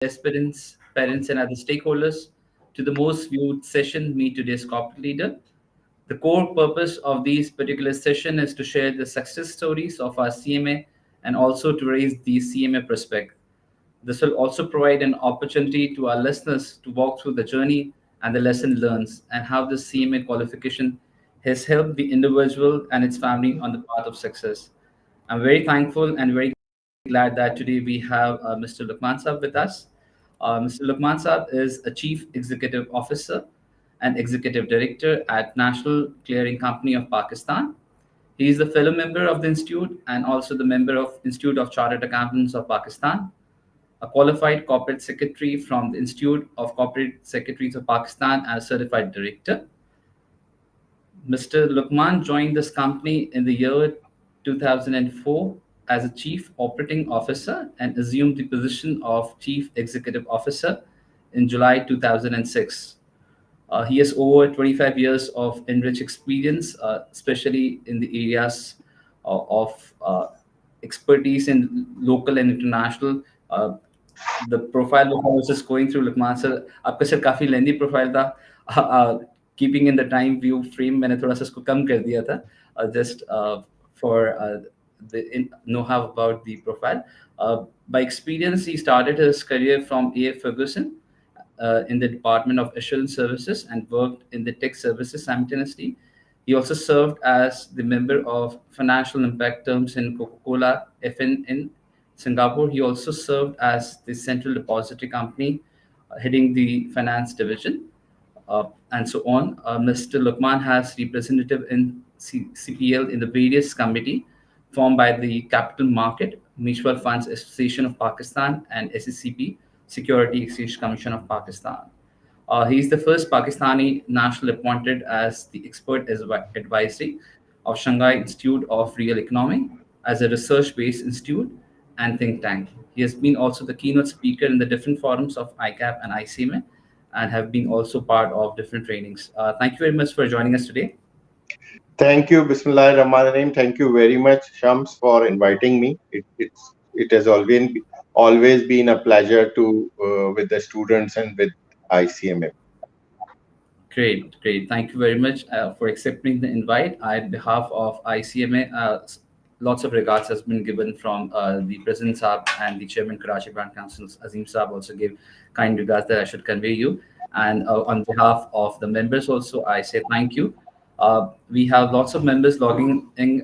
aspirants, parents, and other stakeholders to the most viewed session, Meet Today's Corporate Leader. The core purpose of these particular session is to share the success stories of our CMA and also to raise the CMA perspective. This will also provide an opportunity to our listeners to walk through the journey and the lesson learned and how the CMA qualification has helped the individual and its family on the path of success. I'm very thankful and very glad that today we have Mr. Lukman Saab with us. Mr. Lukman Saab is a Chief Executive Officer and Executive Director at National Clearing Company of Pakistan. He is the fellow member of the Institute and also the member of Institute of Chartered Accountants of Pakistan, a qualified corporate secretary from the Institute of Corporate Secretaries of Pakistan and a certified director. Mr. Lukman joined this company in the year 2004 as a chief operating officer and assumed the position of chief executive officer in July 2006. He has over 25 years of enriched experience, especially in the areas of expertise in local and international. Uh, the profile that I was just going through, Lukman sir, आपका sir काफी लेंदी profile था. Keeping in the time view frame, मैंने थोड़ा सा इसको कम कर दिया था, just for the know-how about the profile. By experience, he started his career from A. Ferguson in the Department of Assurance Services and worked in the tech services simultaneously. He also served as the member of Financial Impact Terms in Coca-Cola FN in Singapore. He also served as the Central Depository Company, heading the finance division, and so on. Mr. Lukman has representative in CPL in the various committee formed by the Capital Market Mutual Funds Association of Pakistan and SECP, Security Exchange Commission of Pakistan. He is the first Pakistani national appointed as the expert advisory of Shanghai Institute of Real Economy as a research-based institute and think tank. He has been also the keynote speaker in the different forums of ICAP and ICMA and have been also part of different trainings. Thank you very much for joining us today. Thank you, Bismillah Rahman Rahim. Thank you very much, Shams, for inviting me. It has always been a pleasure to with the students and with ICMA. Great, great. Thank you very much for accepting the invite. On behalf of ICMA, lots of regards has been given from the President Saab and the Chairman Karachi Brand Council, Azim Saab, also gave kind regards that I should convey you. And on behalf of the members also, I say thank you. We have lots of members logging in,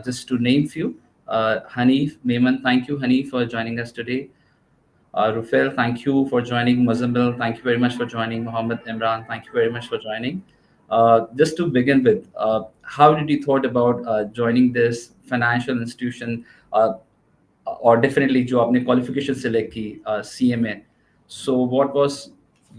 just to name few. Hanif, Maiman, thank you, Hanif, for joining us today. Rufail, thank you for joining. Muzammil, thank you very much for joining. Mohammed Imran, thank you very much for joining. Just to begin with, how did you thought about joining this financial institution, or definitely जो आपने qualification select की CMA? So what was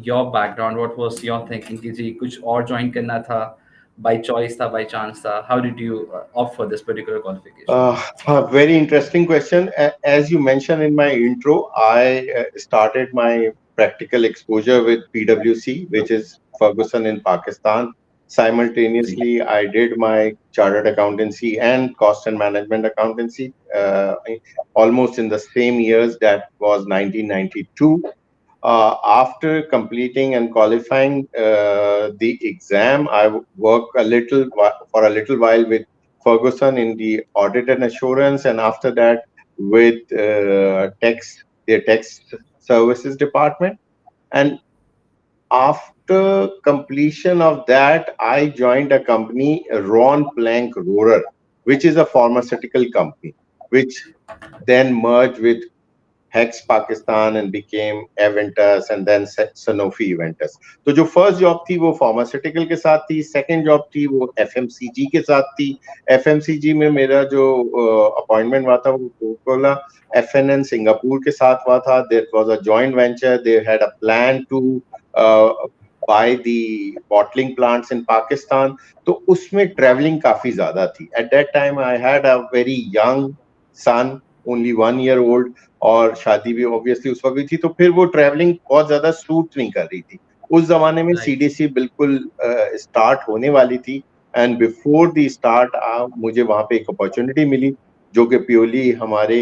your background? What was your thinking कि जी कुछ और join करना था? By choice था, by chance था? How did you opt for this particular qualification? A very interesting question. As you mentioned in my intro, I started my practical exposure with PwC, which is Ferguson in Pakistan. Simultaneously, I did my chartered accountancy and cost and management accountancy almost in the same years. That was 1992. After completing and qualifying the exam, I worked for a little while with Ferguson in the audit and assurance, and after that with their tax services department. And after completion of that, I joined a company, Ron Plank Rohrer, which is a pharmaceutical company, which then merged with Hex Pakistan and became Aventus and then Sanofi Aventus. तो जो first job थी वो pharmaceutical के साथ थी, second job थी वो FMCG के साथ थी. एफएमसीजी में मेरा जो अपॉइंटमेंट हुआ था वो कोका-कोला एफएनएन सिंगापुर के साथ हुआ था. There was a joint venture. They had a plan to buy the bottling plants in Pakistan. तो उसमें ट्रैवलिंग काफी ज्यादा थी. At that time I had a very young son, only 1 year old, और शादी भी ऑब्वियसली उस वक्त भी थी, तो फिर वो ट्रैवलिंग बहुत ज्यादा सूट नहीं कर रही थी. उस जमाने में सीडीसी बिल्कुल स्टार्ट होने वाली थी, एंड बिफोर दी स्टार्ट मुझे वहां पे एक अपॉर्चुनिटी मिली जो कि प्योरली हमारे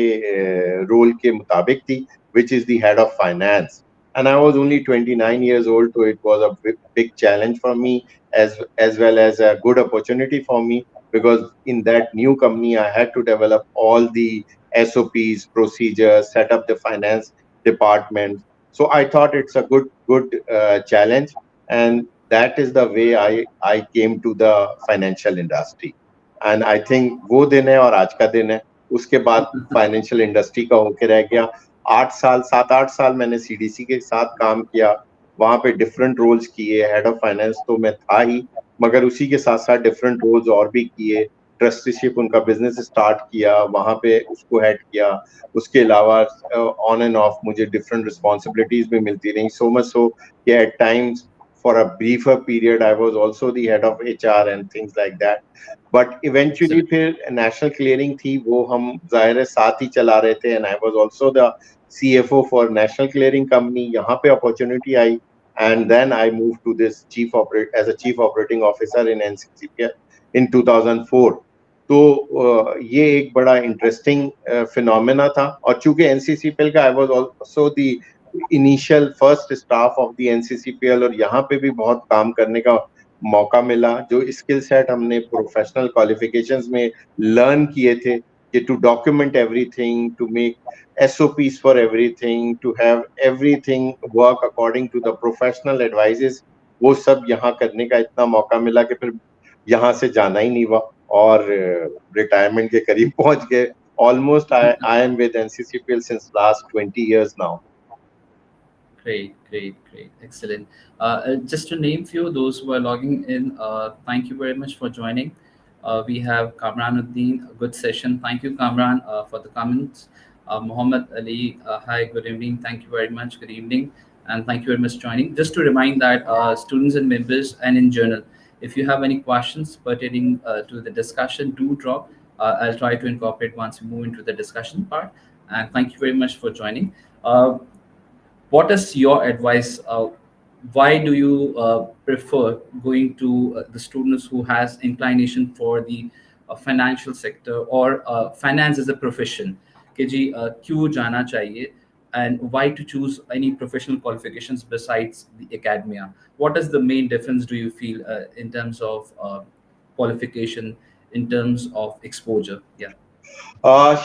रोल के मुताबिक थी, which is the head of finance. And I was only 29 years old, so it was a big challenge for me, as well as a good opportunity for me, because in that new company I had to develop all the SOPs, procedures, set up the finance department. So I thought it's a good challenge, and that is the way I came to the financial industry. And I think वो दिन है और आज का दिन है. उसके बाद फाइनेंशियल इंडस्ट्री का होके रह गया. 8 साल, 7-8 साल मैंने सीडीसी के साथ काम किया. वहां पे डिफरेंट रोल्स किए. हेड ऑफ फाइनेंस तो मैं था ही, मगर उसी के साथ साथ डिफरेंट रोल्स और भी किए. ट्रस्टीशिप, उनका बिजनेस स्टार्ट किया, वहां पे उसको हेड किया. उसके अलावा ऑन एंड ऑफ मुझे डिफरेंट रिस्पॉन्सिबिलिटीज भी मिलती रही. सो मच सो कि at times for a briefer period I was also the head of HR and things like that. But eventually Excellent. फिर नेशनल क्लियरिंग थी, वो हम जाहिर है साथ ही चला रहे थे. And I was also the CFO for National Clearing Company. यहाँ पे अपॉर्चुनिटी आई, and then I move to this as a chief operating officer in NCCPL in 2004. तो ये एक बड़ा इंटरेस्टिंग फिनोमेना था. और चूंकि एनसीसीपीएल का I was also the initial first staff of the NCCPL, और यहाँ पे भी बहुत काम करने का मौका मिला. जो स्किल सेट हमने प्रोफेशनल क्वालिफिकेशंस में लर्न किए थे, कि to document everything, to make SOPs for everything, to have everything work according to the professional advices, वो सब यहाँ करने का इतना मौका मिला कि फिर यहाँ से जाना ही नहीं हुआ, और रिटायरमेंट के करीब पहुंच गए. Almost I am with NCCPL since last 20 years now. Great, great, great. Excellent. Just to name few, those who are logging in, thank you very much for joining. We have Kamran Uddin, a good session. Thank you, Kamran, for the comments. Muhammad Ali, hi, good evening. Thank you very much. Good evening. And thank you very much for joining. Just to remind that students and members and in general, if you have any questions pertaining to the discussion, do drop. I'll try to incorporate once we move into the discussion part. And thank you very much for joining. What is your advice? Why do you prefer going to the students who has inclination for the financial sector or finance as a profession? कि जी क्यों जाना चाहिए, and why to choose any professional qualifications besides the academia? What is the main difference do you feel in terms of qualification, in terms of exposure? Yeah.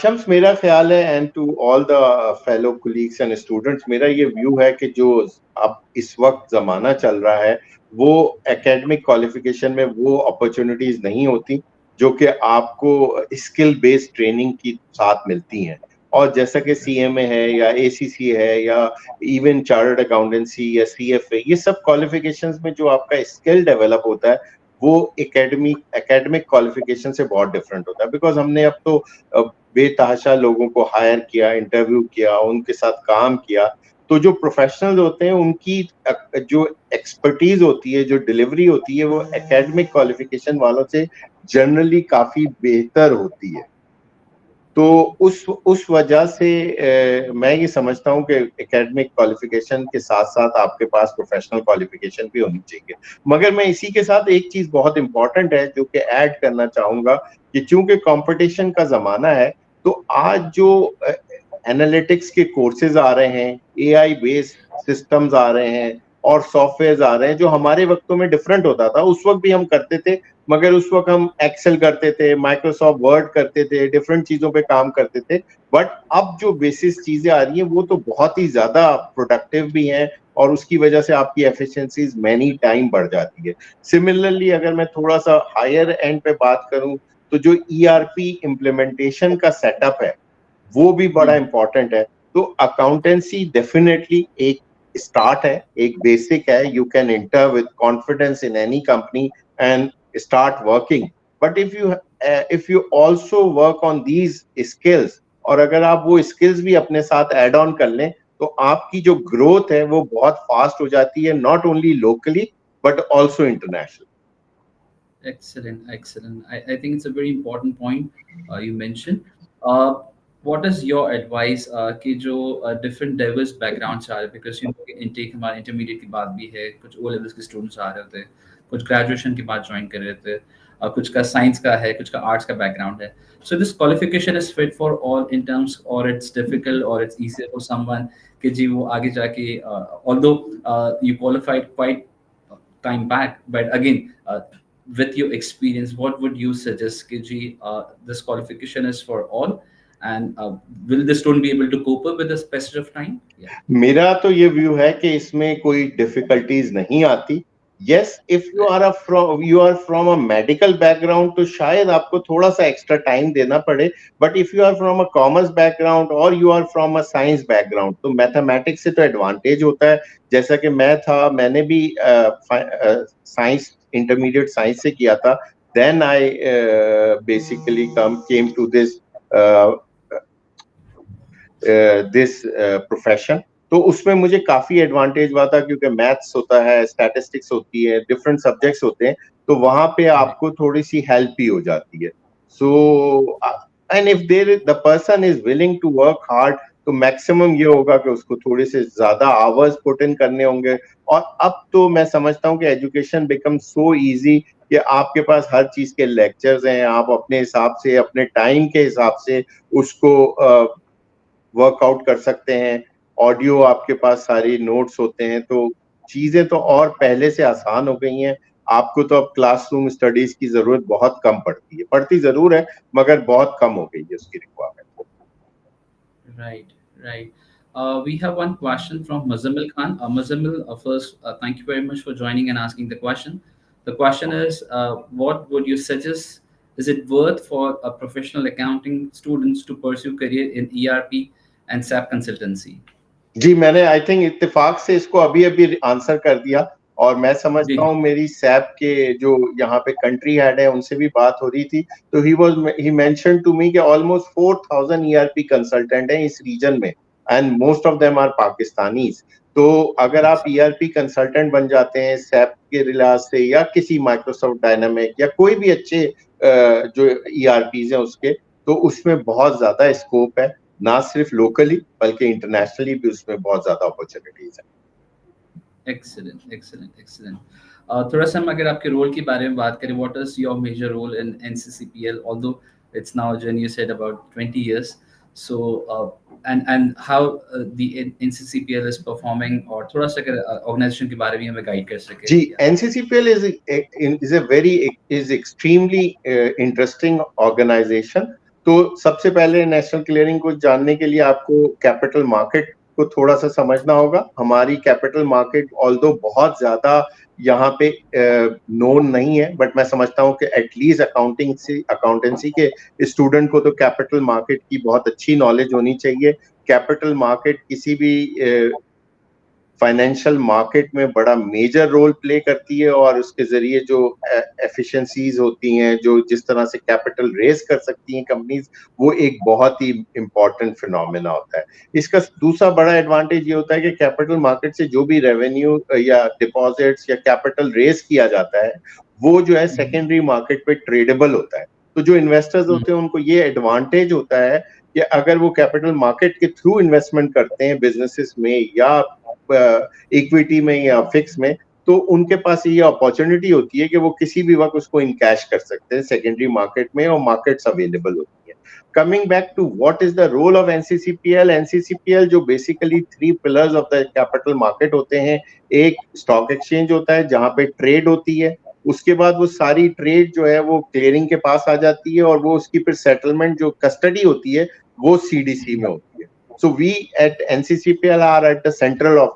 Shams, मेरा ख्याल है, and to all the fellow colleagues and students, मेरा ये view है कि जो अब इस वक्त जमाना चल रहा है, वो एकेडमिक क्वालिफिकेशन में वो अपॉर्चुनिटीज नहीं होती जो कि आपको स्किल बेस्ड ट्रेनिंग की साथ मिलती हैं. और जैसा कि सीएमए है या एसीसी है या इवन चार्टर्ड अकाउंटेंसी या सीएफए, ये सब क्वालिफिकेशंस में जो आपका स्किल डेवलप होता है, वो एकेडमिक क्वालिफिकेशन से बहुत डिफरेंट होता है. बिकॉज हमने अब तो बेतहाशा लोगों को हायर किया, इंटरव्यू किया, उनके साथ काम किया. तो जो प्रोफेशनल्स होते हैं, उनकी जो एक्सपर्टीज होती है, जो डिलीवरी होती है, वो एकेडमिक क्वालिफिकेशन वालों से जनरली काफी बेहतर होती है. तो उस वजह से मैं ये समझता हूँ कि एकेडमिक क्वालिफिकेशन के साथ साथ आपके पास प्रोफेशनल क्वालिफिकेशन भी होनी चाहिए. मगर मैं इसी के साथ एक चीज बहुत इंपॉर्टेंट है जो कि ऐड करना चाहूंगा, कि चूंकि कंपटीशन का जमाना है, तो आज जो एनालिटिक्स के कोर्सेज आ रहे हैं, एआई बेस्ड सिस्टम्स आ रहे हैं और सॉफ्टवेयर आ रहे हैं, जो हमारे वक्तों में डिफरेंट होता था. उस वक्त भी हम करते थे, मगर उस वक्त हम एक्सेल करते थे, माइक्रोसॉफ्ट वर्ड करते थे, डिफरेंट चीजों पे काम करते थे. बट अब जो बेसिस चीजें आ रही हैं, वो तो बहुत ही ज्यादा प्रोडक्टिव भी हैं, और उसकी वजह से आपकी एफिशिएंसीज मैनी टाइम बढ़ जाती है. सिमिलरली अगर मैं थोड़ा सा हायर एंड पे बात करूं, तो जो ईआरपी इम्प्लीमेंटेशन का सेटअप है, वो भी बड़ा इंपॉर्टेंट है. तो अकाउंटेंसी डेफिनेटली एक स्टार्ट है, एक बेसिक है. You can enter with confidence in any company and start working. But if you also work on these skills, और अगर आप वो skills भी अपने साथ add on कर लें, तो आपकी जो growth है वो बहुत fast हो जाती है, not only locally but also international. Excellent, excellent. I think it's a very important point you mentioned. Uh, what is your advice कि जो different diverse backgrounds आ रहे हैं, because you know intake हमारे intermediate के बाद भी है, कुछ O levels के students आ रहे थे, कुछ graduation के बाद join कर रहे थे. कुछ का साइंस का है, कुछ का आर्ट्स का बैकग्राउंड है. So this qualification is fit for all in terms, or it's difficult or it's easier for someone कि जी वो आगे जाके although you qualified quite time back, but again with your experience, what would you suggest कि जी this qualification is for all, and will the student be able to cope up with this passage of time? Yeah. मेरा तो ये view है कि इसमें कोई difficulties नहीं आती. Yes, if you are from a medical background तो शायद आपको थोड़ा सा एक्स्ट्रा टाइम देना पड़े, but if you are from a commerce background और you are from a science background तो मैथमेटिक्स से तो एडवांटेज होता है. जैसा कि मैंने भी साइंस, इंटरमीडिएट साइंस से किया था. Then I basically came to this profession. तो उसमें मुझे काफी एडवांटेज हुआ था क्योंकि मैथ्स होता है, स्टैटिस्टिक्स होती है, डिफरेंट सब्जेक्ट्स होते हैं, तो वहां पे आपको थोड़ी सी हेल्प भी हो जाती है. So and if there the person is willing to work hard तो मैक्सिमम ये होगा कि उसको थोड़े से ज्यादा आवर्स पुट इन करने होंगे. और अब तो मैं समझता हूँ कि एजुकेशन बिकम सो इजी कि आपके पास हर चीज के लेक्चर्स हैं, आप अपने हिसाब से, अपने टाइम के हिसाब से उसको वर्कआउट कर सकते हैं. ऑडियो आपके पास सारी नोट्स होते हैं, तो चीजें तो और पहले से आसान हो गई हैं. आपको तो अब क्लासरूम स्टडीज की जरूरत बहुत कम पड़ती है, पड़ती जरूर है मगर बहुत कम हो गई है उसकी requirement. Right, right. We have one question from Muzammil Khan. Muzammil, first, thank you very much for joining and asking the question. The question is, what would you suggest? Is it worth for a professional accounting students to pursue career in ERP and SAP consultancy? जी, मैंने I think इत्तेफाक से इसको अभी अभी answer कर दिया. और मैं समझता हूँ मेरी सैप के जो यहाँ पे कंट्री हेड है उनसे भी बात हो रही थी, तो ही मेंशन टू मी कि ऑलमोस्ट 4000 ईआरपी कंसल्टेंट हैं इस रीजन में, and most of them are Pakistanis. तो अगर आप ईआरपी कंसल्टेंट बन जाते हैं सैप के लिहाज से या किसी माइक्रोसॉफ्ट डायनामिक या कोई भी अच्छे जो ईआरपीज हैं उसके, तो उसमें बहुत ज्यादा स्कोप है, ना सिर्फ लोकली बल्कि इंटरनेशनली भी उसमें बहुत ज्यादा अपॉर्चुनिटीज है. Excellent, excellent, excellent. थोड़ा सा हम अगर आपके रोल के बारे में बात करें, what is your major role in NCCPL? Although it's now a journey, you said about 20 years. So and how the NCCPL is performing, और थोड़ा सा अगर organization के बारे में हमें गाइड कर सके. जी, NCCPL is extremely interesting organization. तो सबसे पहले नेशनल क्लियरिंग को जानने के लिए आपको कैपिटल मार्केट को थोड़ा सा समझना होगा. हमारी कैपिटल मार्केट ऑल्दो बहुत ज्यादा यहाँ पे नोन नहीं है, बट मैं समझता हूँ कि एटलीस्ट अकाउंटेंसी के स्टूडेंट को तो कैपिटल मार्केट की बहुत अच्छी नॉलेज होनी चाहिए. कैपिटल मार्केट किसी भी फाइनेंशियल मार्केट में बड़ा मेजर रोल प्ले करती है, और उसके जरिए जो एफिशिएंसीज होती हैं, जो जिस तरह से कैपिटल रेज कर सकती हैं कंपनीज, वो एक बहुत ही इम्पोर्टेंट फिनोमेना होता है. इसका दूसरा बड़ा एडवांटेज ये होता है कि कैपिटल मार्केट से जो भी रेवेन्यू या डिपॉजिट्स या कैपिटल रेज किया जाता है वो जो है सेकेंडरी मार्केट पे ट्रेडेबल होता है. तो जो इन्वेस्टर्स होते हैं उनको ये एडवांटेज होता है कि अगर वो कैपिटल मार्केट के थ्रू इन्वेस्टमेंट करते हैं बिजनेसेस में या इक्विटी में या फिक्स में, तो उनके पास ये अपॉर्चुनिटी होती है कि वो किसी भी वक्त उसको इनकैश कर सकते हैं सेकेंडरी मार्केट में, और मार्केट्स अवेलेबल होती है. Coming back to what is the role of NCCPL जो basically 3 pillars of the capital market होते हैं. एक स्टॉक एक्सचेंज होता है जहां पे ट्रेड होती है, उसके बाद वो सारी ट्रेड जो है वो क्लियरिंग के पास आ जाती है, और वो उसकी फिर सेटलमेंट जो कस्टडी होती है वो सीडीसी में होती है. So we at NCCPL are at the center of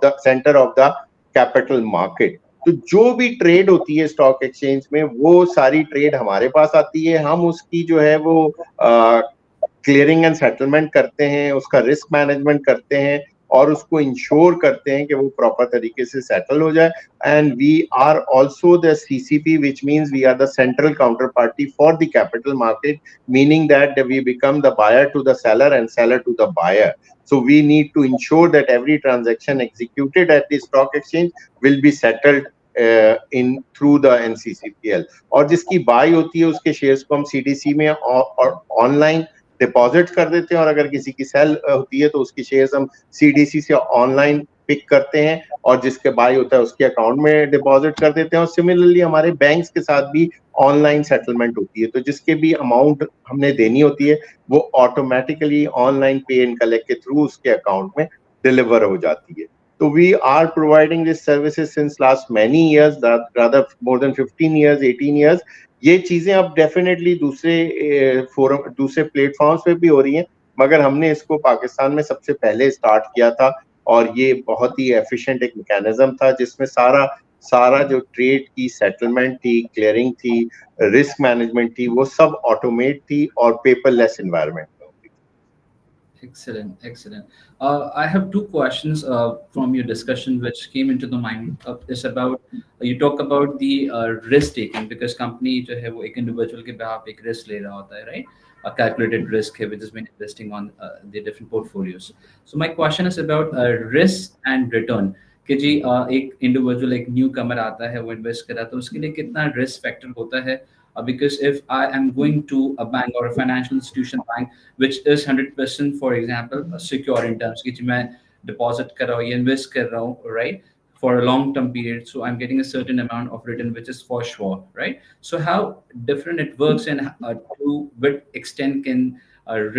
the capital market. तो जो भी ट्रेड होती है स्टॉक एक्सचेंज में वो सारी ट्रेड हमारे पास आती है. हम उसकी जो है वो क्लियरिंग एंड सेटलमेंट करते हैं, उसका रिस्क मैनेजमेंट करते हैं, और उसको इंश्योर करते हैं कि वो प्रॉपर तरीके से सेटल हो जाए. And we are also the CCP, which means we are the central counter party for the capital market, meaning that we become the buyer to the seller and seller to the buyer. So we need to ensure that every transaction executed at the stock exchange will be settled in through the NCCPL. और जिसकी by होती है उसके shares को हम CDC में और online deposit कर देते हैं, और अगर किसी की सेल होती है तो उसकी शेयर्स हम सीडीसी से ऑनलाइन पिक करते हैं और जिसके बाई होता है उसके अकाउंट में डिपॉजिट कर देते हैं। और सिमिलरली हमारे बैंक्स के साथ भी ऑनलाइन सेटलमेंट होती है, तो जिसके भी अमाउंट हमने देनी होती है वो ऑटोमेटिकली ऑनलाइन पे एंड कलेक्ट के थ्रू उसके अकाउंट में डिलीवर हो जाती है। तो we are providing this services since last many years, rather more than 15 years, 18 years. ये चीजें अब डेफिनेटली दूसरे फोरम, दूसरे प्लेटफॉर्म्स पे भी हो रही हैं, मगर हमने इसको पाकिस्तान में सबसे पहले स्टार्ट किया था। और ये बहुत ही एफिशिएंट एक मैकेनिज्म था जिसमें सारा सारा जो ट्रेड की सेटलमेंट थी, क्लियरिंग थी, रिस्क मैनेजमेंट थी, वो सब ऑटोमेट थी और पेपरलेस एनवायरनमेंट में होती थी। Excellent, excellent. I have two questions from your discussion which came into the mind. Is about you talk about the risk taking because company जो है वो एक individual के behalf एक risk ले रहा होता है, right? A calculated risk है which has been investing on the different portfolios. So my question is about risk and return. कि जी एक इंडिविजुअल एक न्यू कमर आता है वो इन्वेस्ट कर रहा है तो उसके लिए कितना रिस्क फैक्टर होता है because if I am going to a bank or a financial institution bank which is 100% for example secure in terms कि मैं deposit कर रहा हूँ या invest कर रहा हूँ right for a long term period so I'm getting a certain amount of return which is for sure right so how different it works and to what extent can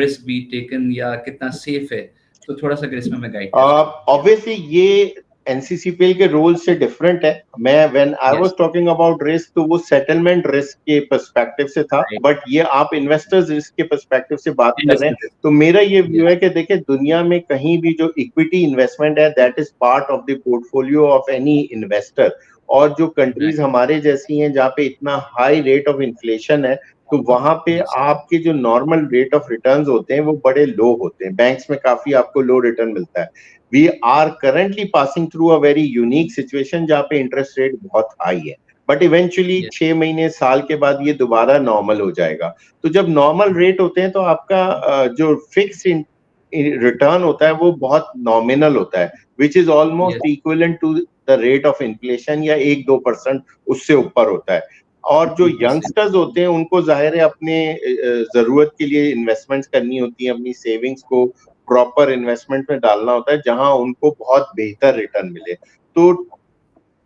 risk be taken या कितना safe है तो थोड़ा सा अगर इसमें मैं guide कर सकूँ ऑब्वियसली ये एनसीसीपीएल के रोल से डिफरेंट है। मैं when I was yes talking about risk तो वो सेटलमेंट रिस्क के पर्सपेक्टिव से था, right बट ये आप इन्वेस्टर्स रिस्क के पर्सपेक्टिव से बात कर रहे industry हैं। तो मेरा ये व्यू yes है कि देखिए दुनिया में कहीं भी जो इक्विटी इन्वेस्टमेंट है that is part of the portfolio of any investor. और जो right कंट्रीज हमारे जैसी हैं जहाँ पे इतना हाई रेट ऑफ इन्फ्लेशन है तो वहां पे yes आपके जो नॉर्मल रेट ऑफ रिटर्न्स होते हैं वो बड़े लो होते हैं। बैंक्स में काफी आपको लो रिटर्न मिलता है। We are currently passing through a very unique situation जहाँ पे इंटरेस्ट रेट बहुत हाई है, बट इवेंचुअली yes 6 महीने साल के बाद ये दोबारा नॉर्मल हो जाएगा। तो जब नॉर्मल रेट होते हैं तो आपका जो फिक्स रिटर्न होता है वो बहुत नॉमिनल होता है, which is yes almost equivalent to the rate of inflation या 1-2% उससे ऊपर होता है। और जो 2% यंगस्टर्स होते हैं उनको जाहिर है अपने जरूरत के लिए इन्वेस्टमेंट्स करनी होती है, अपनी सेविंग्स को प्रॉपर इन्वेस्टमेंट में डालना होता है जहां उनको बहुत बेहतर रिटर्न मिले। तो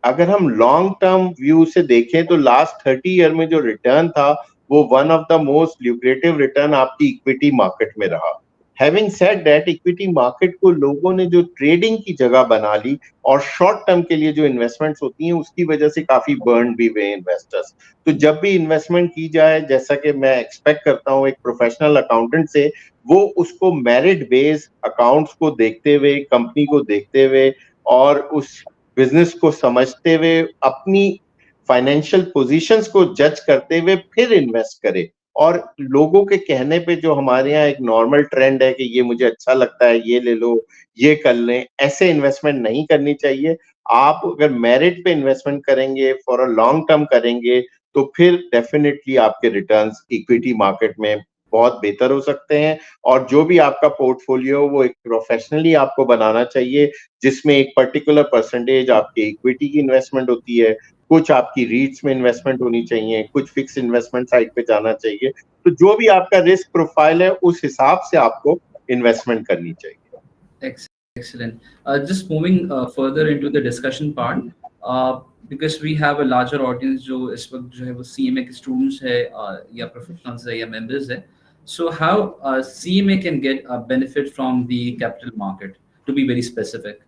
अगर हम लॉन्ग टर्म व्यू से देखें तो लास्ट 30 ईयर में जो रिटर्न था वो one of the most lucrative return आपकी इक्विटी मार्केट में रहा। Having said that equity market को लोगों ने जो ट्रेडिंग की जगह बना ली और शॉर्ट टर्म के लिए जो इन्वेस्टमेंट्स होती हैं उसकी वजह से काफी बर्न भी हुए इन्वेस्टर्स। तो जब भी इन्वेस्टमेंट की जाए जैसा कि मैं एक्सपेक्ट करता हूँ एक प्रोफेशनल अकाउंटेंट से, वो उसको मेरिट बेस्ड अकाउंट्स को देखते हुए, कंपनी को देखते हुए और उस बिजनेस को समझते हुए अपनी फाइनेंशियल पोजीशंस को जज करते हुए फिर इन्वेस्ट करे। और लोगों के कहने पे जो हमारे यहाँ एक नॉर्मल ट्रेंड है कि ये मुझे अच्छा लगता है ये ले लो ये कर लें, ऐसे इन्वेस्टमेंट नहीं करनी चाहिए। आप अगर मेरिट पे इन्वेस्टमेंट करेंगे, फॉर अ लॉन्ग टर्म करेंगे, तो फिर डेफिनेटली आपके रिटर्न्स इक्विटी मार्केट में बहुत बेहतर हो सकते हैं। और जो भी आपका पोर्टफोलियो वो एक प्रोफेशनली आपको बनाना चाहिए जिसमें एक पर्टिकुलर परसेंटेज आपकी इक्विटी की इन्वेस्टमेंट होती है, कुछ आपकी रीट्स में इन्वेस्टमेंट होनी चाहिए, कुछ फिक्स इन्वेस्टमेंट साइड पे जाना चाहिए। तो जो भी आपका रिस्क प्रोफाइल है उस हिसाब से आपको इन्वेस्टमेंट करनी चाहिए। Excellent. Just moving further into the discussion part, because we have a larger audience जो इस वक्त जो है वो CMA के students है या professionals है या members है. So how CMA can get a benefit from the capital market, to be very specific.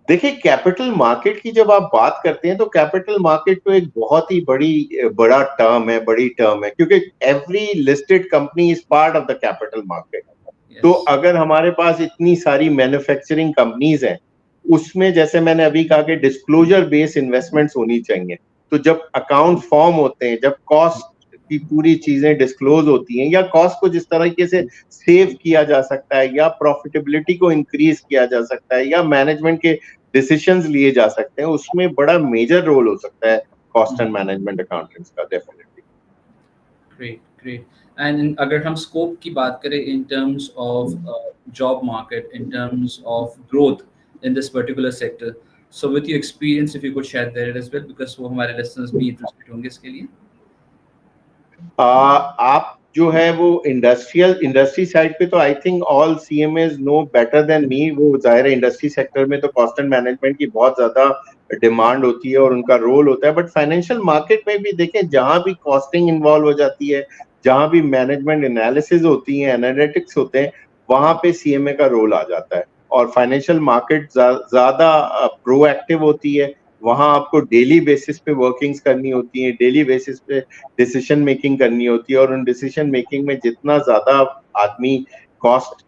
देखिए कैपिटल मार्केट की जब आप बात करते हैं तो कैपिटल मार्केट तो एक बहुत ही बड़ा टर्म है, बड़ी टर्म है, क्योंकि every listed company is part of the capital market. तो Yes. अगर हमारे पास इतनी सारी मैन्युफैक्चरिंग कंपनीज हैं उसमें जैसे मैंने अभी कहा कि डिस्क्लोजर बेस्ड इन्वेस्टमेंट्स होनी चाहिए। तो जब अकाउंट फॉर्म होते हैं, जब कॉस्ट की पूरी चीजें डिस्क्लोज होती हैं या कॉस्ट को जिस तरीके से सेव किया जा सकता है या प्रॉफिटेबिलिटी को इंक्रीज किया जा सकता है या मैनेजमेंट के डिसीजंस लिए जा सकते हैं, उसमें बड़ा मेजर रोल हो सकता है कॉस्ट एंड मैनेजमेंट अकाउंटेंट्स का डेफिनेटली। Great, great. And अगर हम scope की बात करें in terms of job market, in terms of growth in this particular sector, so with your experience, if you could share that as well, because वो हमारे listeners भी interested होंगे इसके लिए. आप जो है वो इंडस्ट्री साइड पे तो I think all CMs know better than me. वो जाहिर है इंडस्ट्री सेक्टर में तो कॉस्ट एंड मैनेजमेंट की बहुत ज्यादा डिमांड होती है और उनका रोल होता है, बट फाइनेंशियल मार्केट में भी देखें, जहां भी कॉस्टिंग इन्वॉल्व हो जाती है, जहां भी मैनेजमेंट एनालिसिस होती है, एनालिटिक्स होते हैं, वहां पे सीएमए का रोल आ जाता है। और फाइनेंशियल मार्केट ज्यादा प्रोएक्टिव होती है, वहां आपको डेली बेसिस पे वर्किंग्स करनी होती है, डेली बेसिस पे डिसीजन मेकिंग करनी होती है, और उन डिसीजन मेकिंग में जितना ज्यादा आदमी कॉस्ट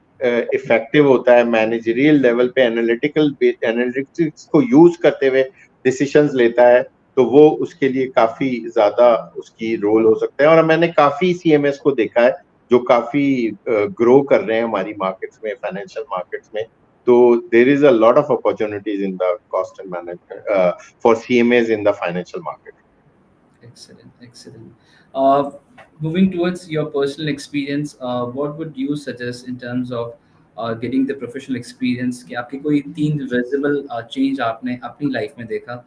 इफेक्टिव होता है, मैनेजरियल लेवल पे एनालिटिक्स को यूज करते हुए डिसीजंस लेता है, तो वो उसके लिए काफी ज्यादा उसकी रोल हो सकता है। और मैंने काफी सीएमएस को देखा है जो काफी ग्रो कर रहे हैं हमारी मार्केट्स में, फाइनेंशियल मार्केट्स में। तो there is a lot of opportunities in the cost and management for CMS in the financial market. Excellent, excellent. Uh, Moving towards your personal experience, what would you suggest in terms of getting the professional experience? कि आपके कोई तीन visible change आपने अपनी life में देखा,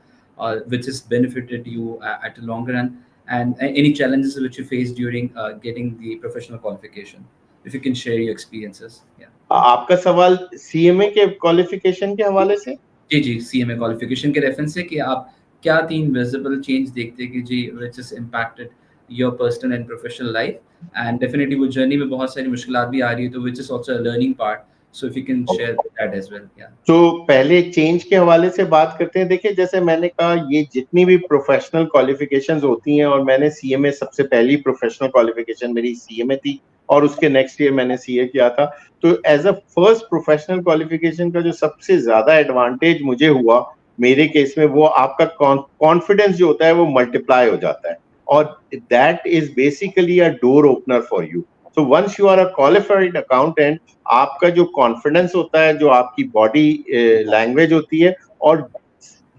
which has benefited you at a longer run, and any challenges which you faced during getting the professional qualification? If you can share your experiences, yeah. आपका सवाल सीएमए के क्वालिफिकेशन के हवाले से? जी जी, सीएमए क्वालिफिकेशन के reference से कि आप क्या तीन विजिबल चेंज देखते हैं कि जी which is impacted your personal and professional life, and definitely वो जर्नी में बहुत सारी मुश्किलात भी आ रही है, तो which is also a learning part, so if you can share that as well. या तो पहले चेंज के हवाले से बात करते हैं। देखिए, जैसे मैंने कहा, ये जितनी भी प्रोफेशनल क्वालिफिकेशंस होती हैं, और मैंने सीएमए, सबसे पहली प्रोफेशनल क्वालिफिकेशन मेरी सीएमए थी, और उसके नेक्स्ट ईयर मैंने सीए किया था। तो as a first professional qualification का जो सबसे ज्यादा एडवांटेज मुझे हुआ मेरे केस में, वो आपका कॉन्फिडेंस जो होता है वो मल्टीप्लाई हो जाता है, और that is basically a door opener for you. So once you are a qualified accountant, आपका जो कॉन्फिडेंस होता है, जो आपकी बॉडी लैंग्वेज होती है, और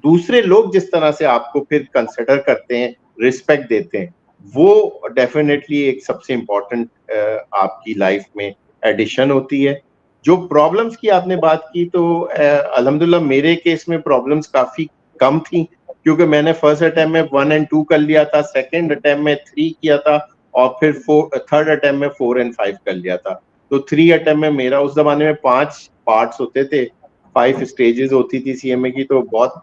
दूसरे लोग जिस तरह से आपको फिर कंसिडर करते हैं, रिस्पेक्ट देते हैं, वो डेफिनेटली एक सबसे इम्पोर्टेंट आपकी लाइफ में एडिशन होती है। जो प्रॉब्लम्स की आपने बात की, तो अल्हम्दुलिल्लाह मेरे केस में प्रॉब्लम्स काफी कम थी, क्योंकि मैंने फर्स्ट अटेम्प्ट में 1 और 2 कर लिया था, सेकंड अटेम्प्ट में 3 किया था, और फिर थर्ड अटेम्प्ट में 4 और 5 कर लिया था। तो 3 अटेम्प्ट में मेरा, उस जमाने में 5 पार्ट्स होते थे, 5 स्टेजेस होती थी सीएमए की, तो बहुत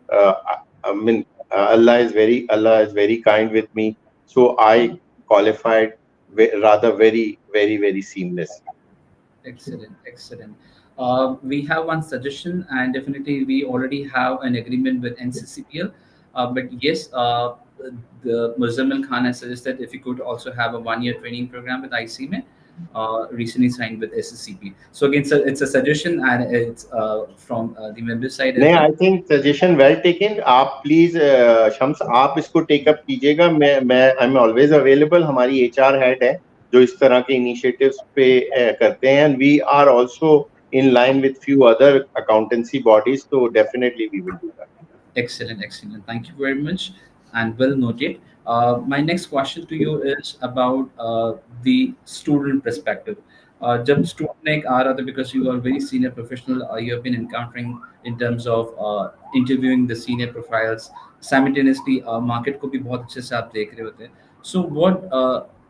I mean Allah is very kind with me, so I qualified rather very seamless. excellent, excellent. We have one suggestion, and definitely we already have an agreement with NCCPL. But yes, the Muzammil Khan has suggested if you could also have a 1 year training program with ICMA, recently signed with SSCP. So again, so it's a suggestion, and it's from the member side as नहीं, well. I think suggestion well taken. आप please Shams, आप इसको take up कीजिएगा। मैं I am always available. हमारी HR head है जो इस तरह के इनिशिएटिव्स पे करते हैं, and we are also in line with few other accountancy bodies, तो definitely we will do that. Excellent, excellent. Thank you very much, and well noted. My next question to you is about the student perspective. जब student एक आ रहा था, because you are very senior professional, you have been encountering in terms of interviewing the senior profiles simultaneously. Market को भी बहुत अच्छे से आप देख रहे होते हैं. So what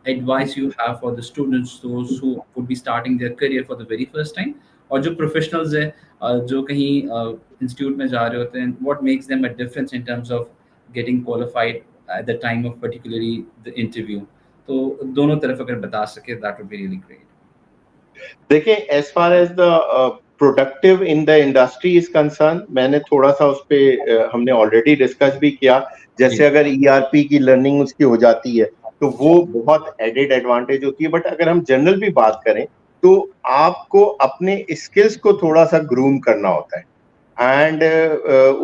advice you have for the students, those who would be starting their career for the very first time, और जो प्रोफेशनल्स है जो कहीं इंस्टीट्यूट में जा रहे होते हैं, what makes them a difference in terms of getting qualified at the time of particularly the interview? तो दोनों तरफ अगर बता सके, that would be really great. देखिए, as far as the productive in the industry is concern, मैंने थोड़ा सा उस पे हमने ऑलरेडी डिस्कस भी किया। जैसे अगर ईआरपी की लर्निंग उसकी हो जाती है, तो वो बहुत एडेड एडवांटेज होती है। बट अगर हम जनरल भी बात करें, तो आपको अपने स्किल्स को थोड़ा सा ग्रूम करना होता है, एंड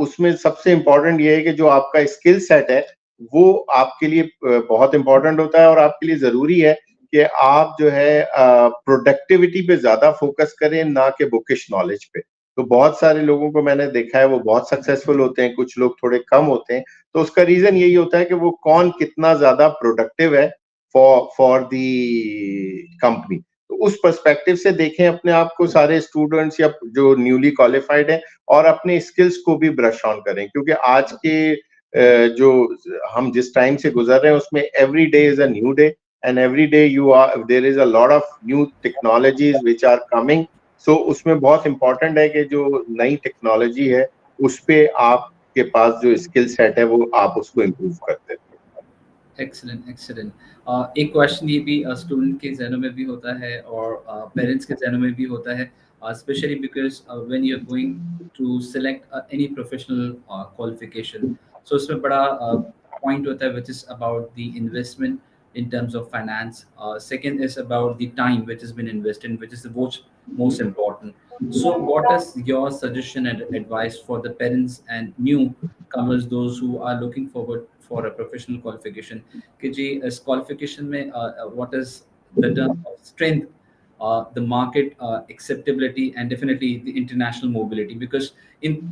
उसमें सबसे इम्पोर्टेंट ये है कि जो आपका स्किल सेट है वो आपके लिए बहुत इम्पोर्टेंट होता है, और आपके लिए जरूरी है कि आप जो है प्रोडक्टिविटी पे ज्यादा फोकस करें, ना कि बुकिश नॉलेज पे। तो बहुत सारे लोगों को मैंने देखा है, वो बहुत सक्सेसफुल होते हैं, कुछ लोग थोड़े कम होते हैं। तो उसका रीजन यही होता है कि वो कौन कितना ज्यादा प्रोडक्टिव है फॉर दी कंपनी। तो उस पर्सपेक्टिव से देखें अपने आप को, सारे स्टूडेंट्स या जो न्यूली क्वालिफाइड है, और अपने स्किल्स को भी ब्रश ऑन करें, क्योंकि आज के जो हम जिस टाइम से गुजर रहे हैं उसमें every day is a new day. and every day there is a lot of new technologies which are coming. So उसमें बहुत important है कि जो नई टेक्नोलॉजी है उस पे आपके पास जो स्किल सेट है वो आप उसको इम्प्रूव करते हैं। Excellent excellent. एक क्वेश्चन ये भी स्टूडेंट के जहनों में भी होता है और पेरेंट्स के जहनों में भी होता है, specially because when you are going to select any professional qualification, so उसमें बड़ा पॉइंट होता है which is about the investment in terms of finance. Second is about the time which has been invested, which is the most important. So, what is your suggestion and advice for the parents and newcomers, those who are looking forward for a professional qualification? कि जी इस qualification में what is the term of strength, the market acceptability, and definitely the international mobility? Because in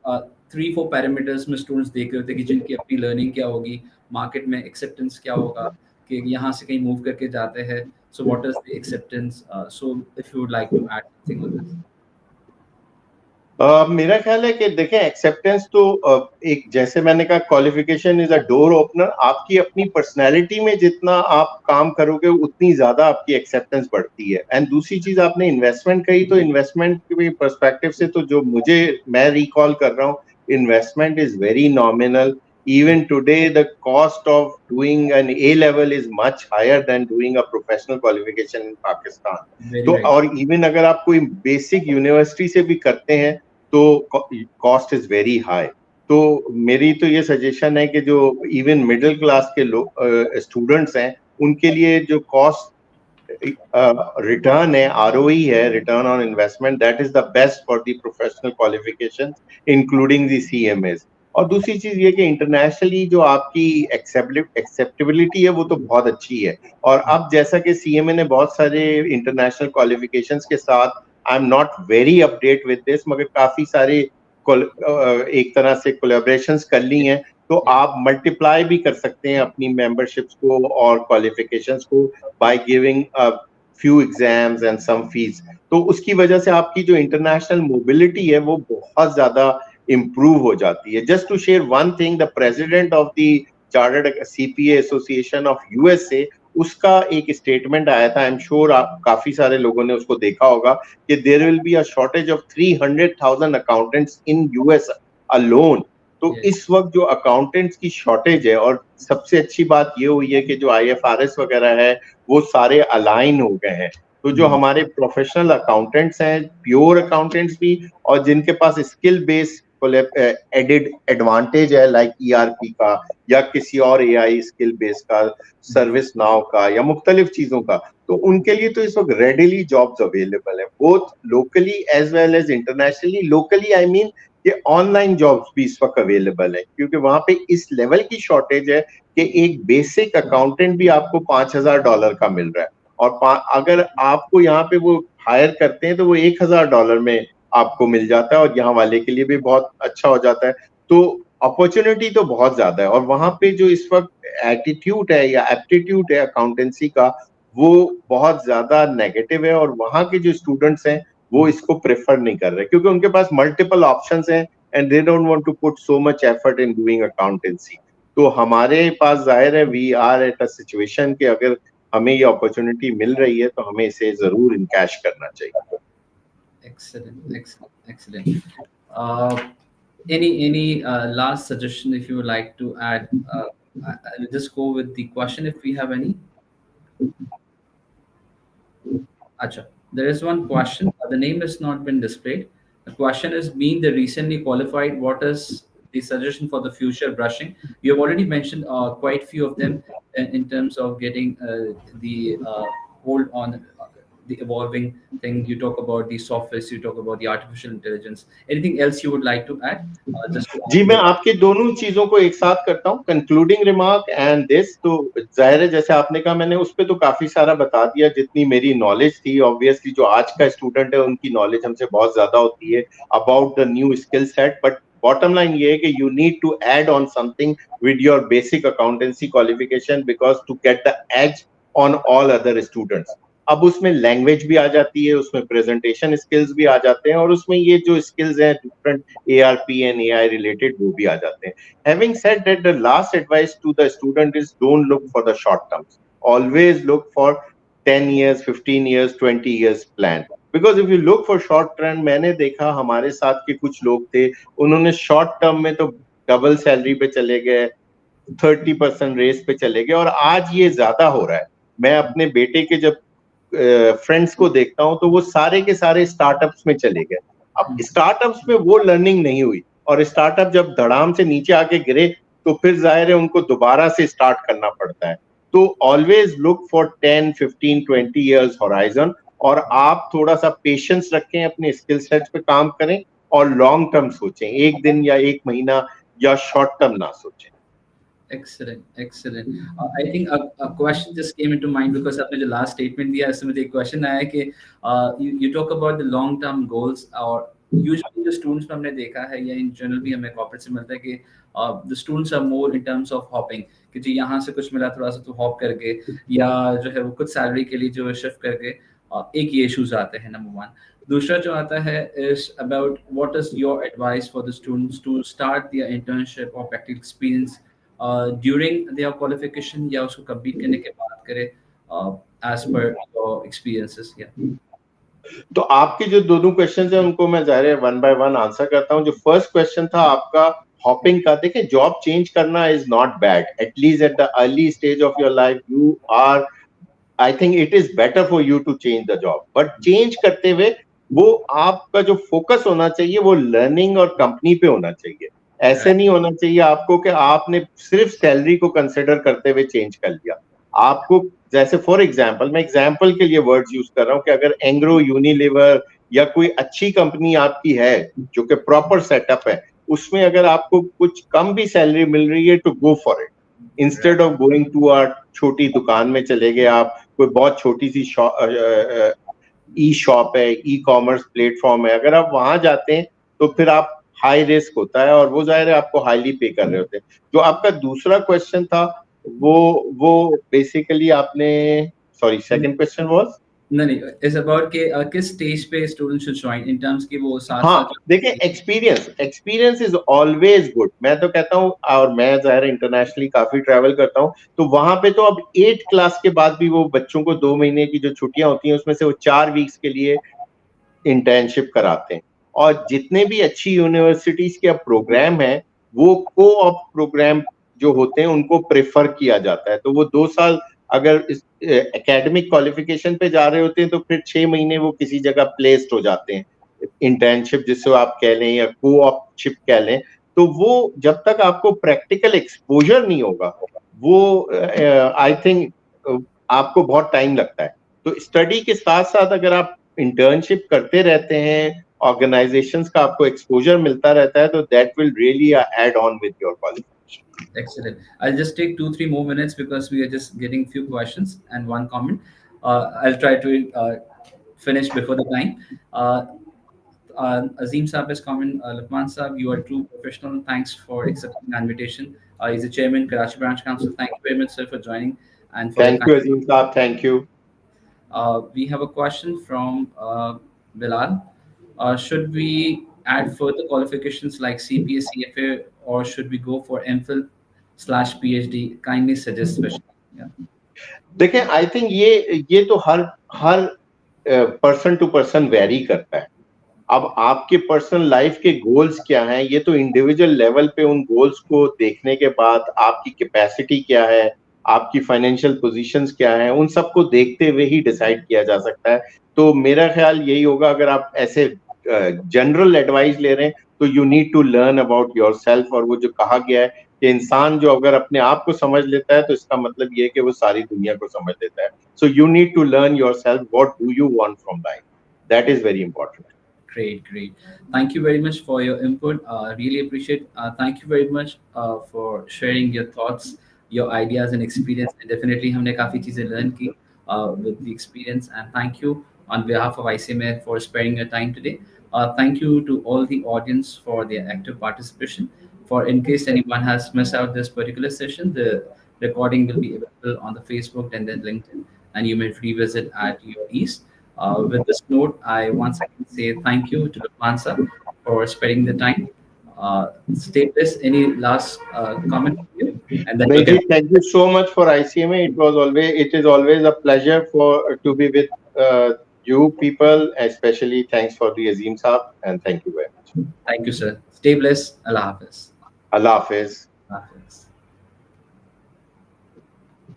3-4 parameters में students देख रहे होते हैं कि जिनकी अपनी लर्निंग क्या होगी, मार्केट में एक्सेप्टेंस क्या होगा, कि यहाँ से कहीं मूव करके जाते हैं, so what is the acceptance, so if you would like to add something on this. मेरा ख्याल है कि देखें एक्सेप्टेंस तो एक जैसे मैंने कहा qualification is a door opener. आपकी अपनी पर्सनैलिटी में जितना आप काम करोगे उतनी ज्यादा आपकी एक्सेप्टेंस बढ़ती है। एंड दूसरी चीज आपने इन्वेस्टमेंट कही, तो इन्वेस्टमेंट के पर्सपेक्टिव से तो जो मैं रिकॉल कर रहा हूँ, investment is very nominal. Even today, the cost of doing an A level is much higher than doing a professional qualification in Pakistan. Very तो राइट। और इवन अगर आप कोई बेसिक यूनिवर्सिटी से भी करते हैं तो कॉस्ट इज वेरी हाई। तो मेरी तो ये सजेशन है कि जो इवन मिडिल क्लास के लोग स्टूडेंट्स हैं उनके लिए जो कॉस्ट रिटर्न है, आरओई है, return on investment, that is the best for the professional qualifications including the CMS. और दूसरी चीज ये कि इंटरनेशनली जो आपकी एक्सेप्टेबिलिटी है वो तो बहुत अच्छी है। और अब जैसा कि सीएमए ने बहुत सारे इंटरनेशनल क्वालिफिकेशंस के साथ, I am not very update with this, मगर काफी सारे एक तरह से कोलैबोरेशंस कर ली हैं। तो आप मल्टीप्लाई भी कर सकते हैं अपनी मेंबरशिप्स को और क्वालिफिकेशंस को by giving few exams and some fees। तो उसकी वजह से आपकी जो इंटरनेशनल मोबिलिटी है वो बहुत ज्यादा improve हो जाती है। Just to share one thing, the president of the Chartered CPA Association of USA, उसका एक स्टेटमेंट आया था, आई एम श्योर आप काफी सारे लोगों ने उसको देखा होगा, कि there will be a shortage of 300,000 accountants in US alone. तो इस वक्त जो अकाउंटेंट्स की शॉर्टेज है, और सबसे अच्छी बात ये हुई है कि जो आईएफआरएस वगैरह है वो सारे अलाइन हो गए हैं। तो जो हमारे प्रोफेशनल अकाउंटेंट्स हैं, प्योर अकाउंटेंट्स भी, और जिनके पास स्किल बेस्ड एडेड एडवांटेज है लाइक ईआरपी का या किसी और एआई स्किल बेस्ड का, सर्विस नाउ का या मुख्तलिफ चीजों का, तो उनके लिए तो इस वक्त रेडिली जॉब्स अवेलेबल है, both locally as well as internationally. Locally I mean कि ऑनलाइन जॉब्स भी इस वक्त अवेलेबल है, क्योंकि वहां पे इस लेवल की शॉर्टेज है कि एक बेसिक अकाउंटेंट भी आपको $5,000 का मिल रहा है, और अगर आपको यहाँ पे वो हायर करते हैं तो वो $1,000 में आपको मिल जाता है, और यहाँ वाले के लिए भी बहुत अच्छा हो जाता है। तो अपॉर्चुनिटी तो बहुत ज्यादा है, और वहां पे जो इस वक्त एटीट्यूड है या एप्टीट्यूड है अकाउंटेंसी का, वो बहुत ज्यादा नेगेटिव है, और वहां के जो स्टूडेंट्स हैं वो इसको प्रेफर नहीं कर रहे, क्योंकि उनके पास मल्टीपल ऑप्शंस हैं and they don't want to put so much effort in doing accountancy. तो हमारे पास जाहिर है we are at a situation कि अगर हमें ये अपॉर्चुनिटी मिल रही है तो हमें इसे जरूर इनकैश करना चाहिए। Excellent, excellent, excellent. Any last suggestion if you would like to add? I'll just go with the question if we have any. Acha, there is one question. The name has not been displayed. The question is: being the recently qualified, what is the suggestion for the future brushing? You have already mentioned quite few of them in terms of getting the hold on the evolving thing. You talk about the software, you talk about the artificial intelligence. Anything else you would like to add? Just to जी, मैं आपके दोनों चीजों को एक साथ करता हूँ, concluding remark and this. तो जाहिर है जैसे आपने कहा, मैंने उस पर तो काफी सारा बता दिया जितनी मेरी नॉलेज थी। ऑब्वियसली जो आज का स्टूडेंट है उनकी नॉलेज हमसे बहुत ज्यादा होती है about the new skill set, but bottom line ये है कि you need to add on something with your basic accountancy qualification because to get the edge on all other students. अब उसमें लैंग्वेज भी आ जाती है, उसमें प्रेजेंटेशन स्किल्स भी आ जाते हैं, और उसमें ये जो स्किल्स हैं different ARP and AI related वो भी आ जाते हैं। Having said that, the last advice to the student is don't look for the short terms. always look for 10 years, 15 years, 20 years plan. Because if you look for short term, मैंने देखा हमारे साथ के कुछ लोग थे, उन्होंने शॉर्ट टर्म में तो डबल सैलरी पे चले गए, 30% रेस पे चले गए, और आज ये ज्यादा हो रहा है. मैं अपने बेटे के जब फ्रेंड्स को देखता हूं तो वो सारे के सारे स्टार्टअप्स में चले गए. अब स्टार्टअप्स में वो लर्निंग नहीं हुई, और स्टार्टअप जब धड़ाम से नीचे आके गिरे तो फिर जाहिर है उनको दोबारा से स्टार्ट करना पड़ता है. तो always look for 10, 15, 20 years horizon, और आप थोड़ा सा पेशेंस रखें, अपने स्किल सेट पे काम करें और लॉन्ग टर्म सोचें, एक दिन या एक महीना या शॉर्ट टर्म ना सोचें. Excellent, excellent. I think a question just came into mind because आपने जो last statement दिया इसमें मुझे एक question आया कि you talk about the long term goals, और usually जो students में हमने देखा है या in general भी हमें corporate से मिलता है कि the students are more in terms of hopping, कि जी यहाँ से कुछ मिला थोड़ा सा तो hop करके, या जो है वो कुछ salary के लिए जो है shift करके, एक ये issues आते हैं number one. दूसरा जो आता है is about what is your advice for the students to start their internship or practical experience during their qualification या उसको कंप्लीट करने के बाद करें, एज पर योर एक्सपीरियंसेस. या तो आपके जो दोनों क्वेश्चन है उनको मैं जाहिर है वन बाय वन आंसर करता हूं. जो फर्स्ट क्वेश्चन था आपका हॉपिंग का, देखिए जॉब चेंज करना is not bad, at least at the early stage of your life you are, I think it is better for you to change the job. But change करते हुए वो आपका जो फोकस होना चाहिए वो लर्निंग और कंपनी पे होना चाहिए. ऐसे नहीं होना चाहिए आपको कि आपने सिर्फ सैलरी को कंसिडर करते हुए चेंज कर लिया. आपको जैसे फॉर एग्जांपल, मैं एग्जांपल के लिए वर्ड्स यूज कर रहा हूं कि अगर एंग्रो, यूनिलीवर या कोई अच्छी कंपनी आपकी है जो कि प्रॉपर सेटअप है, उसमें अगर आपको कुछ कम भी सैलरी मिल रही है तो go for it, instead of going to a छोटी दुकान में चले गए आप, कोई बहुत छोटी सी ई शॉप है, ई कॉमर्स प्लेटफॉर्म है, अगर आप वहां जाते हैं तो फिर आप हाई रिस्क होता है और वो जाहिर है आपको हाईली पे कर रहे होते हैं. जो आपका दूसरा क्वेश्चन था वो बेसिकली आपने, सॉरी सेकंड क्वेश्चन वाज, नहीं इज अबाउट के किस स्टेज पे student should join in terms की वो साथ हाँ साथ. देखिए एक्सपीरियंस इज ऑलवेज गुड. मैं तो कहता हूँ, और मैं जाहिर इंटरनेशनली काफी ट्रैवल करता हूँ, तो वहां पे तो अब 8 क्लास के बाद भी वो बच्चों को 2 महीने की जो छुट्टियां होती हैं उसमें से वो 4 वीक्स के लिए इंटर्नशिप कराते हैं. और जितने भी अच्छी यूनिवर्सिटीज के अब प्रोग्राम है वो को ऑप प्रोग्राम जो होते हैं उनको प्रेफर किया जाता है. तो वो 2 साल अगर एकेडमिक क्वालिफिकेशन पे जा रहे होते हैं तो फिर 6 महीने वो किसी जगह प्लेस्ड हो जाते हैं, इंटर्नशिप जिसको आप कह लें या को ऑपशिप कह लें. तो वो जब तक आपको प्रैक्टिकल एक्सपोजर नहीं होगा वो आई थिंक आपको बहुत टाइम लगता है. तो स्टडी के साथ साथ अगर आप इंटर्नशिप करते रहते हैं, ऑर्गेनाइजेशंस का आपको एक्सपोजर मिलता रहता है, तो that will really add on with your qualification. Excellent. I'll just take 2-3 more minutes because we are just getting few questions and one comment. I'll try to finish before the time. Azim Saab has comment. Lukman Saab, you are a true professional. Thanks for accepting the invitation. He's the chairman, Karachi Branch Council. Thank you very much, sir, for joining. And for Thank you, Azim Saab. Thank you. We have a question from Bilal. Should we add further qualifications like CPA, CFA, or should we go for MPhil/PhD? Kindly suggest special. Yeah. देखिए I think ये तो हर person to person very करता है. अब आपके personal life के goals क्या हैं, ये तो इंडिविजुअल लेवल पे उन गोल्स को देखने के बाद आपकी कैपेसिटी क्या है, आपकी फाइनेंशियल पोजीशंस क्या है, उन सबको देखते हुए ही डिसाइड किया जा सकता है. तो मेरा ख्याल यही होगा, अगर आप ऐसे जनरल एडवाइस ले रहे हैं तो you need to learn about yourself. और वो जो कहा गया है कि इंसान जो अगर अपने आप को समझ लेता है तो इसका मतलब ये है कि वो सारी दुनिया को समझ लेता है. So you need to learn yourself, what do you want from life. That is very important. Great. Thank you very much for your input. Really appreciate. Thank you very much for sharing your thoughts, your ideas and experience. And definitely, हमने काफी चीजें learn की with the experience. And thank you on behalf of ICMA for sparing your time today. Thank you to all the audience for their active participation. For in case anyone has missed out this particular session, the recording will be available on the Facebook and then LinkedIn, and you may revisit at your ease. With this note, I once again say thank you to Lukman sir for sparing the time. Stay blessed. Any last comment from you? And then we can. Benji, thank you so much for ICMA. It is always a pleasure to be with you people, especially thanks for the Azim Saab, and thank you very much. Thank you, sir. Stay blessed. Allah Hafiz. Allah Hafiz.